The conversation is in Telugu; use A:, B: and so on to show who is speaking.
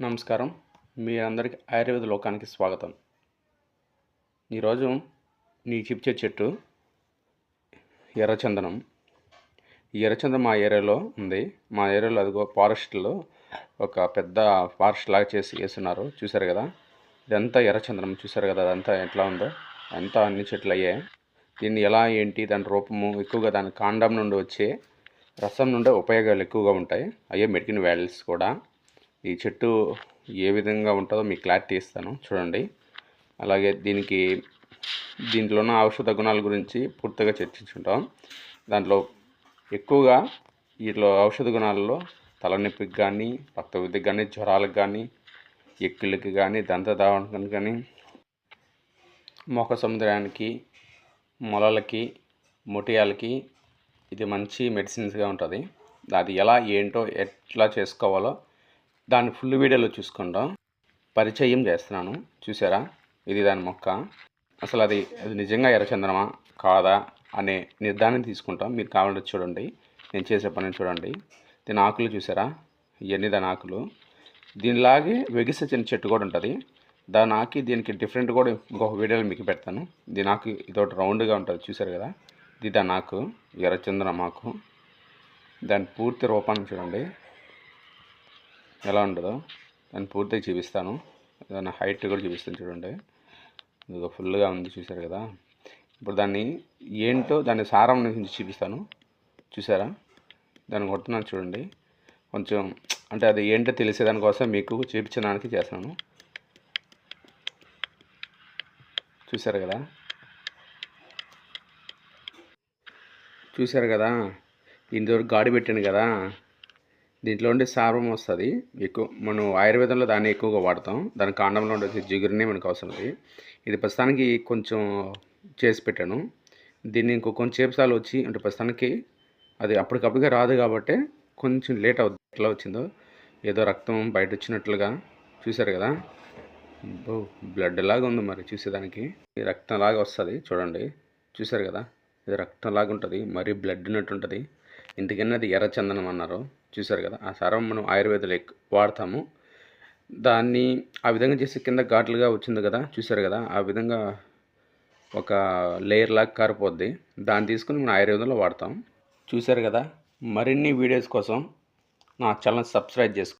A: నమస్కారం. మీ అందరికి ఆయుర్వేద లోకానికి స్వాగతం. ఈరోజు నీ చూపించే చెట్టు ఎర్రచందనం. ఈ ఎర్రచందనం మా ఏరియాలో ఉంది. మా ఏరియాలో అదిగో ఫారెస్ట్లో ఒక పెద్ద ఫారెస్ట్ లాగా చేసి వేస్తున్నారు. చూసారు కదా, ఇదంతా ఎర్రచందనం. చూసారు కదా అదంతా ఎట్లా ఉందో, అంతా అన్ని చెట్లు అయ్యాయి. దీన్ని ఎలా ఏంటి దాని రూపము ఎక్కువగా దాని కాండం నుండి వచ్చే రసం నుండే ఉపయోగాలు ఎక్కువగా ఉంటాయి. అయ్యే మెడిసిన్ వాల్యూస్ కూడా. ఈ చెట్టు ఏ విధంగా ఉంటుందో మీకు క్లారిటీ ఇస్తాను చూడండి. అలాగే దీంట్లో ఉన్న ఔషధ గుణాల గురించి పూర్తిగా చర్చించుకుంటాం. దాంట్లో ఎక్కువగా వీటిలో ఔషధ గుణాలలో తలనొప్పికి కానీ, రక్తవృద్ధికి కానీ, జ్వరాలకు కానీ, ఎక్కిళ్ళకి కానీ, దంతధావనకి కానీ, ముఖ సముద్రానికి, మొలలకి, మొటియాలకి ఇది మంచి మెడిసిన్స్గా ఉంటుంది. అది ఎలా ఏంటో ఎట్లా చేసుకోవాలో దాన్ని ఫుల్ వీడియోలో చూసుకుంటాం. పరిచయం చేస్తున్నాను. చూసారా, ఇది దాని మొక్క. అసలు అది నిజంగా ఎర్రచందనమా కాదా అనే నిర్ధారణ తీసుకుంటాం. మీరు కావాలంటే చూడండి, నేను చేసే పనిని చూడండి. దీని ఆకులు చూసారా, ఇవన్నీ దాని ఆకులు. దీనిలాగే వెగిసిన చెట్టు కూడా ఉంటుంది. దాని ఆకి దీనికి డిఫరెంట్ కూడా ఇంకొక వీడియోలో మీకు పెడతాను. దీని ఆకు ఇదొకటి రౌండ్గా ఉంటుంది. చూసారు కదా, ఇది దాని ఆకు, ఎర్రచందనం ఆకు. దాని పూర్తి రూపాన్ని చూడండి ఎలా ఉంటుందో. దాన్ని పూర్తిగా చూపిస్తాను. దాని హైట్ కూడా చూపిస్తాను చూడండి. ఇది ఫుల్గా ఉంది. చూసారు కదా. ఇప్పుడు దాన్ని ఏంటో దాని సారం నుంచి చూపిస్తాను. చూసారా, దాన్ని కొడుతున్నాను చూడండి. కొంచెం అంటే అది ఏంటో తెలిసేదానికోసం మీకు చూపించడానికి చేస్తాను. చూసారు కదా, చూసారు కదా, ఇందువరకు గాడి పెట్టాను కదా. దీంట్లో ఉండే సారం వస్తుంది ఎక్కువ. మనం ఆయుర్వేదంలో దాన్ని ఎక్కువగా వాడతాం. దాని కాండంలో ఉండే జిగురునే మనకు అవసరం. ఇది ప్రస్తుతానికి కొంచెం చేసి పెట్టాను. దీన్ని కొంచెం చేపసాలు వచ్చి అంటే ప్రస్తుతానికి అది అప్పటికప్పుడుగా రాదు కాబట్టి కొంచెం లేట్ అవుతుంది. ఎట్లా వచ్చిందో ఏదో రక్తం బయట వచ్చినట్లుగా. చూసారు కదా, బ్లడ్ లాగా ఉంది మరి చూసేదానికి. రక్తం లాగా వస్తుంది చూడండి. చూసారు కదా, ఇది రక్తం లాగా ఉంటుంది, మరీ బ్లడ్ ఉన్నట్టు ఉంటుంది. ఇందుకన్నా అది ఎర్రచందనం అన్నారు. చూసారు కదా, ఆ సారం మనం ఆయుర్వేదంలో వాడతాము. దాన్ని ఆ విధంగా చేసి కింద ఘాట్లుగా వచ్చింది కదా. చూసారు కదా, ఆ విధంగా ఒక లేయర్ లాగా కారిపోద్ది. దాన్ని తీసుకుని మనం ఆయుర్వేదంలో వాడతాం. చూసారు కదా, మరిన్ని వీడియోస్ కోసం నా ఛానల్ సబ్స్క్రైబ్ చేసుకోండి.